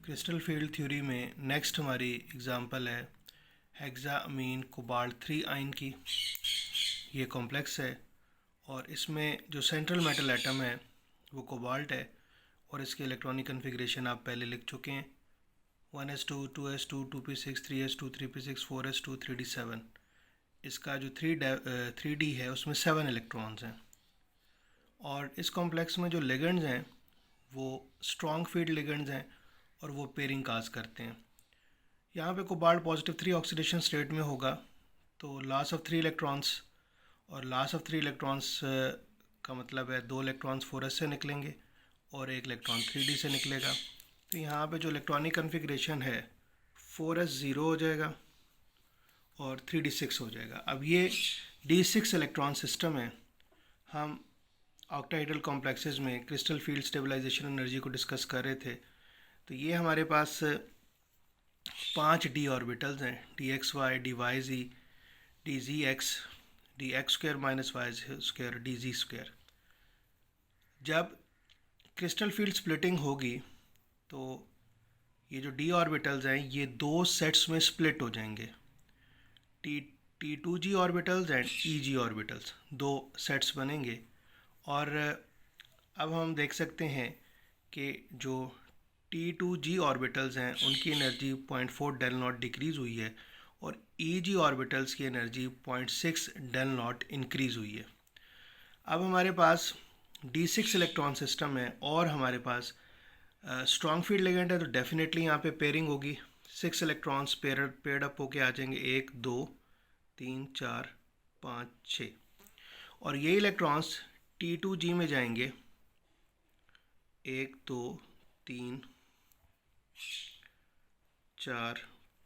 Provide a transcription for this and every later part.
Crystal field theory में next हमारी example है हेक्सामीन कोबाल्ट 3 आयन की। ये कॉम्प्लेक्स है और इसमें जो सेंट्रल मेटल एटम है वो कोबाल्ट है और इसके इलेक्ट्रॉनिक कन्फिग्रेशन आप पहले लिख चुके हैं 1s2 2s2 2p6 3s2 3p6 4s2 3d7। इसका जो 3d है उसमें 7 इलेक्ट्रॉन्स हैं और इस कॉम्प्लेक्स में जो लिगेंड्स हैं वो स्ट्रॉन्ग फील्ड लिगेंड्स हैं और वो पेयरिंग काज करते हैं। यहाँ पे कोबाल्ट पॉजिटिव 3 ऑक्सीडेशन स्टेट में होगा तो लॉस ऑफ 3 इलेक्ट्रॉन्स और लॉस ऑफ 3 इलेक्ट्रॉन्स का मतलब है 2 इलेक्ट्रॉन्स 4s से निकलेंगे और 1 इलेक्ट्रॉन 3d से निकलेगा। तो यहाँ पे जो इलेक्ट्रॉनिक कन्फिग्रेशन है 4s 0 हो जाएगा और 3d 6 हो जाएगा। अब ये d6 इलेक्ट्रॉन सिस्टम है। हम ऑक्टाहेड्रल कॉम्प्लेक्सेस में क्रिस्टल फील्ड स्टेबलाइजेशन एनर्जी को डिस्कस कर रहे थे। तो ये हमारे पास 5 d ऑर्बिटल्स हैं, dxy, dyz, dzx, dx square minus y square, dz square. जब क्रिस्टल फील्ड स्प्लिटिंग होगी तो ये जो d ऑर्बिटल्स हैं ये 2 सेट्स में स्प्लिट हो जाएंगे, T2g orbitals and EG orbitals, 2 sets बनेंगे। और अब हम देख सकते हैं कि जो T2g ऑर्बिटल्स हैं उनकी एनर्जी 0.4 डेल नॉट डिक्रीज़ हुई है और EG ऑर्बिटल्स की एनर्जी 0.6 डेल नॉट इंक्रीज़ हुई है। अब हमारे पास d6 इलेक्ट्रॉन सिस्टम है और हमारे पास स्ट्रॉन्ग फील्ड लिगेंड है तो डेफिनेटली यहाँ पे पेयरिंग होगी। 6 इलेक्ट्रॉन्स पेयर्ड अप होके आ जाएंगे, 1 2 3 4 5 6 और ये इलेक्ट्रॉन्स T2g में जाएंगे, 1 2 3 4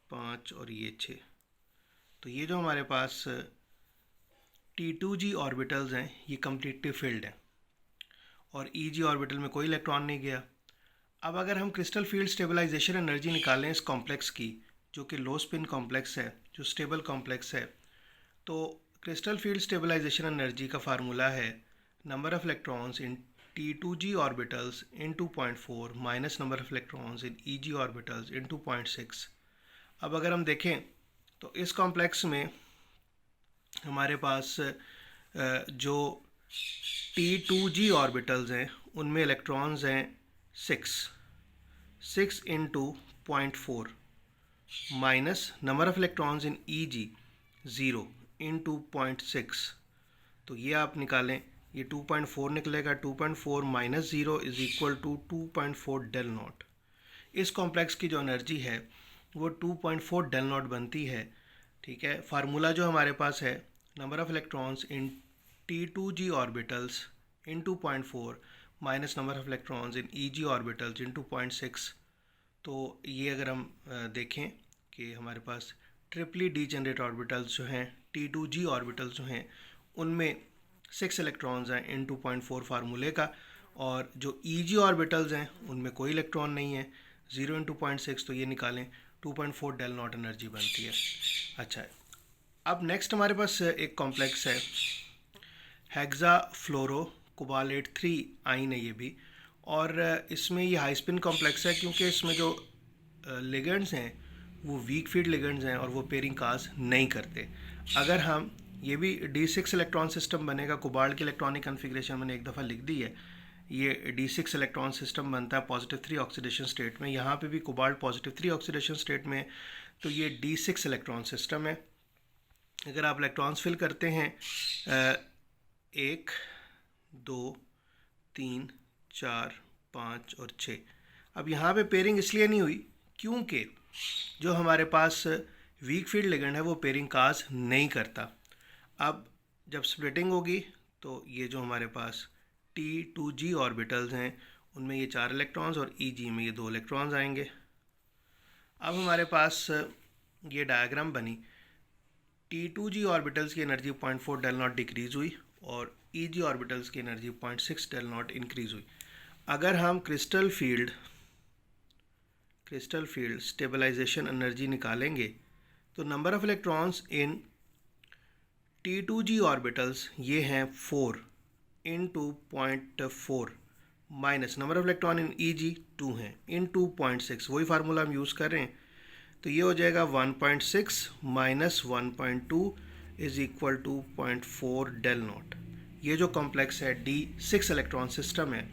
5 और ये 6। तो ये जो हमारे पास T2g ऑर्बिटल्स हैं ये कम्प्लीटली फिल्ड हैं और EG ऑर्बिटल में कोई इलेक्ट्रॉन नहीं गया। अब अगर हम क्रिस्टल फील्ड स्टेबलाइजेशन एनर्जी निकालें इस कॉम्प्लेक्स की, जो कि लो स्पिन कॉम्प्लेक्स है, जो स्टेबल कॉम्प्लेक्स है, तो क्रिस्टल फील्ड स्टेबलाइजेशन एनर्जी का फार्मूला है number of electrons in T2g orbitals in 2.4 minus number of electrons in EG orbitals in 2.6। अब अगर हम देखें तो इस कॉम्प्लेक्स में हमारे पास जो T2g ऑर्बिटल्स हैं उनमें इलेक्ट्रॉन्स हैं 6 into 0.4 minus number of electrons in EG 0 into 0.6। तो ये आप निकालें, ये 2.4 निकलेगा, 2.4 minus 0 is equal to 2.4 del nought. इस कॉम्प्लेक्स की जो एनर्जी है वो 2.4 डेल नॉट बनती है। ठीक है, फार्मूला जो हमारे पास है number of electrons in T2g orbitals in 2.4 minus number of electrons in EG orbitals in 2.6। तो ये अगर हम देखें कि हमारे पास ट्रिपली डीजेनरेट ऑर्बिटल्स जो हैं, T2g ऑर्बिटल्स जो हैं उनमें 6 इलेक्ट्रॉन्स हैं इन 2.4 फार्मूले का, और जो EG ऑर्बिटल्स हैं उनमें कोई इलेक्ट्रॉन नहीं है, 0 इंटू 0.6। तो ये निकालें 2.4 डेल नॉट एनर्जी बनती है। अच्छा है, अब नेक्स्ट हमारे पास एक कॉम्प्लेक्स है हेक्सा फ्लोरो कोबालेट 3 आइन है ये भी, और इसमें ये हाई स्पिन कॉम्प्लेक्स है क्योंकि इसमें जो लिगेंड्स हैं वो वीक फील्ड लिगेंड्स हैं और वो पेयरिंग काज नहीं करते। अगर हम ये भी d6 इलेक्ट्रॉन सिस्टम बनेगा। कोबाल्ट की इलेक्ट्रॉनिक कन्फिग्रेशन मैंने एक दफ़ा लिख दी है, ये d6 इलेक्ट्रॉन सिस्टम बनता है पॉजिटिव 3 ऑक्सीडेशन स्टेट में। यहाँ पे भी कोबाल्ट पॉजिटिव 3 ऑक्सीडेशन स्टेट में, तो ये d6 इलेक्ट्रॉन सिस्टम है। अगर आप इलेक्ट्रॉन्स फिल करते हैं 1 2 3 4 5 और 6। अब यहाँ पे पेयरिंग इसलिए नहीं हुई क्योंकि जो हमारे पास वीक फील्ड लिगेंड है वो पेयरिंग काज नहीं करता। अब जब स्प्लिटिंग होगी तो ये जो हमारे पास T2g ऑर्बिटल्स हैं उनमें ये 4 इलेक्ट्रॉन्स और EG में ये 2 इलेक्ट्रॉन्स आएंगे। अब हमारे पास ये डायग्राम बनी, T2g ऑर्बिटल्स की एनर्जी 0.4 डेल नॉट डिक्रीज़ हुई और EG ऑर्बिटल्स की एनर्जी 0.6 डेल नॉट इंक्रीज़ हुई। अगर हम क्रिस्टल फील्ड स्टेबलाइजेशन एनर्जी निकालेंगे तो number of electrons in T2g orbitals ये हैं 4 into 0.4 minus number of electron in Eg 2 हैं इन 2.6, वही फार्मूला हम यूज़ कर रहे हैं, तो ये हो जाएगा 1.6 minus 1.2 is equal to 0.4 del nought. ये जो कॉम्प्लेक्स है D6 इलेक्ट्रॉन सिस्टम है,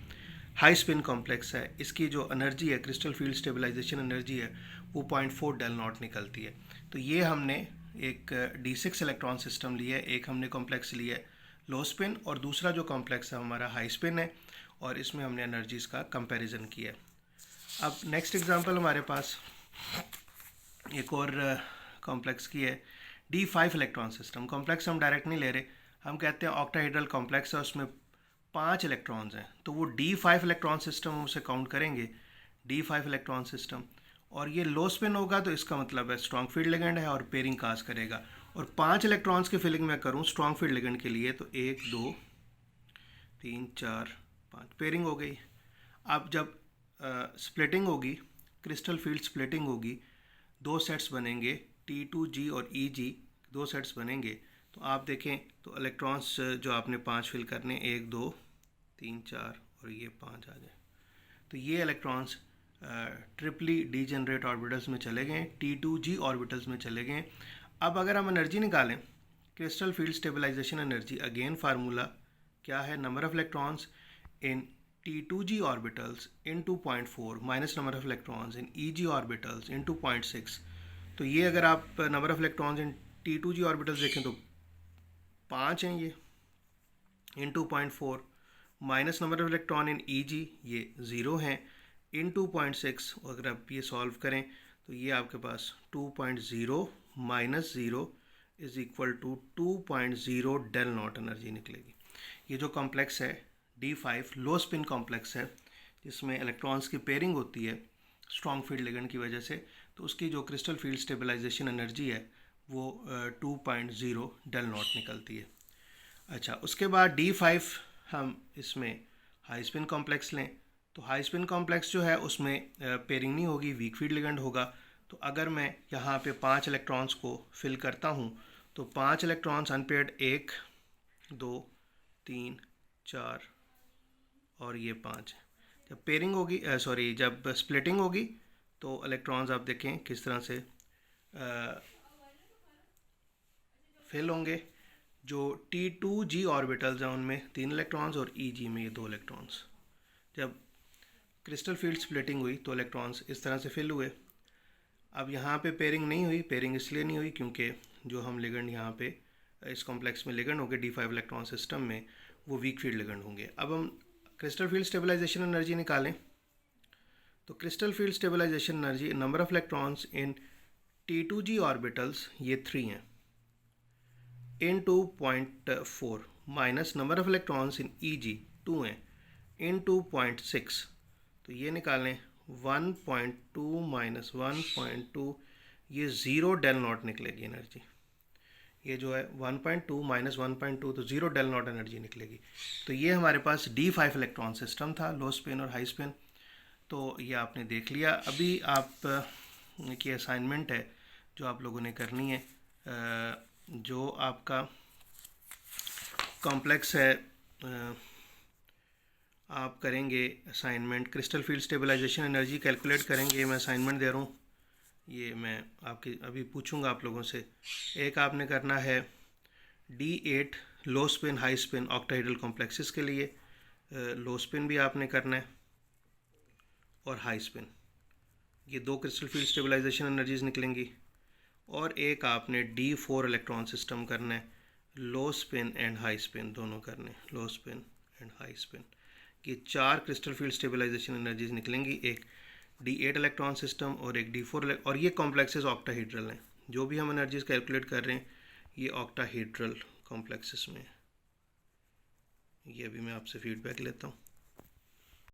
हाई स्पिन कॉम्प्लेक्स है, इसकी जो एनर्जी है, क्रिस्टल फील्ड स्टेबलाइजेशन एनर्जी है, वो 0.4 डेल नॉट निकलती है। तो ये हमने एक D6 इलेक्ट्रॉन सिस्टम लिया है, एक हमने कॉम्प्लेक्स लिया है लो स्पिन और दूसरा जो कॉम्प्लेक्स है हमारा हाई स्पिन है, और इसमें हमने एनर्जीज़ का कंपैरिजन किया है। अब नेक्स्ट एग्जांपल हमारे पास एक और कॉम्प्लेक्स की है D5 इलेक्ट्रॉन सिस्टम। कॉम्प्लेक्स हम डायरेक्ट नहीं ले रहे, हम कहते हैं ऑक्टाहेड्रल कॉम्प्लेक्स है, उसमें 5 इलेक्ट्रॉन्स हैं, तो वो D5 इलेक्ट्रॉन सिस्टम हम उसे काउंट करेंगे D5 इलेक्ट्रॉन सिस्टम। और ये लो स्पिन होगा तो इसका मतलब है स्ट्रॉन्ग फील्ड लिगेंड है और पेयरिंग काज करेगा। और 5 इलेक्ट्रॉन्स की फिलिंग मैं करूँ स्ट्रॉन्ग फील्ड लिगेंड के लिए तो 1 2 3 4 5 पेयरिंग हो गई। अब जब स्प्लिटिंग होगी, क्रिस्टल फील्ड स्प्लिटिंग होगी, दो सेट्स बनेंगे T2G और EG, दो सेट्स बनेंगे। तो आप देखें तो इलेक्ट्रॉन्स जो आपने 5 फिल करने 1 2 3 4 और ये 5 आ जाए, तो ये इलेक्ट्रॉन्स ट्रिपली डीजेनरेट ऑर्बिटल्स में चले गए, T2G ऑर्बिटल्स में चले गए। अब अगर हम एनर्जी निकालें, crystal field stabilization energy, again formula क्या है, number of electrons in T2G orbitals in 2.4 minus number of electrons in EG orbitals in 2.6। तो ये अगर आप number of electrons in T2G orbitals देखें तो 5 हैं ये in 2.4, minus number of electron in EG ये 0 हैं इन 2.6। अगर आप ये सॉल्व करें तो ये आपके पास 2.0 minus 0 is equal to 2.0 del nought energy निकलेगी। ये जो कॉम्प्लेक्स है D5 लो स्पिन कॉम्प्लेक्स है, जिसमें इलेक्ट्रॉन्स की पेयरिंग होती है स्ट्रॉन्ग फील्ड लिगेंड की वजह से, तो उसकी जो क्रिस्टल फील्ड स्टेबलाइजेशन एनर्जी है वो 2.0 डेल नॉट निकलती है। अच्छा, उसके बाद D5 हम इसमें हाई स्पिन कॉम्प्लेक्स लें तो हाई स्पिन कॉम्प्लेक्स जो है उसमें पेयरिंग नहीं होगी, वीक फील्ड लिगेंड होगा। तो अगर मैं यहाँ पे 5 इलेक्ट्रॉन्स को फिल करता हूँ तो 5 इलेक्ट्रॉन्स अनपेयर्ड 1 2 3 4 और ये 5। जब पेयरिंग होगी जब स्प्लिटिंग होगी तो इलेक्ट्रॉन्स आप देखें किस तरह से फिल होंगे। जो T2G ऑर्बिटल्स हैं उनमें 3 इलेक्ट्रॉन्स और EG में ये 2 इलेक्ट्रॉन्स। जब क्रिस्टल फील्ड स्प्लिटिंग हुई तो इलेक्ट्रॉन्स इस तरह से फिल हुए। अब यहाँ पे पेयरिंग नहीं हुई, पेयरिंग इसलिए नहीं हुई क्योंकि जो हम लिगेंड यहाँ पे इस कॉम्प्लेक्स में लिगेंड होंगे D5 इलेक्ट्रॉन सिस्टम में वो वीक फील्ड लिगेंड होंगे। अब हम क्रिस्टल फील्ड स्टेबलाइजेशन एनर्जी निकालें तो crystal field stabilization energy, number of electrons in T2G orbitals ये 3 हैं in 2.4 minus number of electrons in EG 2 हैं इन 2.6। तो ये निकालें 1.2 माइनस 1.2, ये 0 डेल नॉट निकलेगी एनर्जी। ये जो है 1.2 माइनस 1.2 तो 0 डेल नॉट एनर्जी निकलेगी। तो ये हमारे पास D5 इलेक्ट्रॉन सिस्टम था, लो स्पिन और हाई स्पिन। तो ये आपने देख लिया। अभी आप की असाइनमेंट है जो आप लोगों ने करनी है, जो आपका कॉम्प्लेक्स है, आप करेंगे assignment crystal field stabilization energy calculate करेंगे। ये मैं असाइनमेंट दे रहा हूँ, ये मैं आपके अभी पूछूंगा आप लोगों से। एक आपने करना है D8 लो spin high spin octahedral complexes के लिए, लो स्पिन भी आपने करना है और हाई स्पिन, ये 2 क्रिस्टल फील्ड स्टेबलाइजेशन एनर्जीज निकलेंगी। और एक आपने D4 इलेक्ट्रॉन सिस्टम करना है, लो स्पिन एंड हाई स्पिन दोनों करने, लो स्पिन एंड हाई स्पिन। ये 4 क्रिस्टल फील्ड स्टेबलाइजेशन एनर्जीज निकलेंगी, एक D8 इलेक्ट्रॉन सिस्टम और एक D4। और ये कॉम्प्लेक्सेस ऑक्टाहेड्रल हैं, जो भी हम एनर्जीज कैलकुलेट कर रहे हैं ये ऑक्टाहेड्रल कॉम्प्लेक्सेस में। ये अभी मैं आपसे फीडबैक लेता हूँ।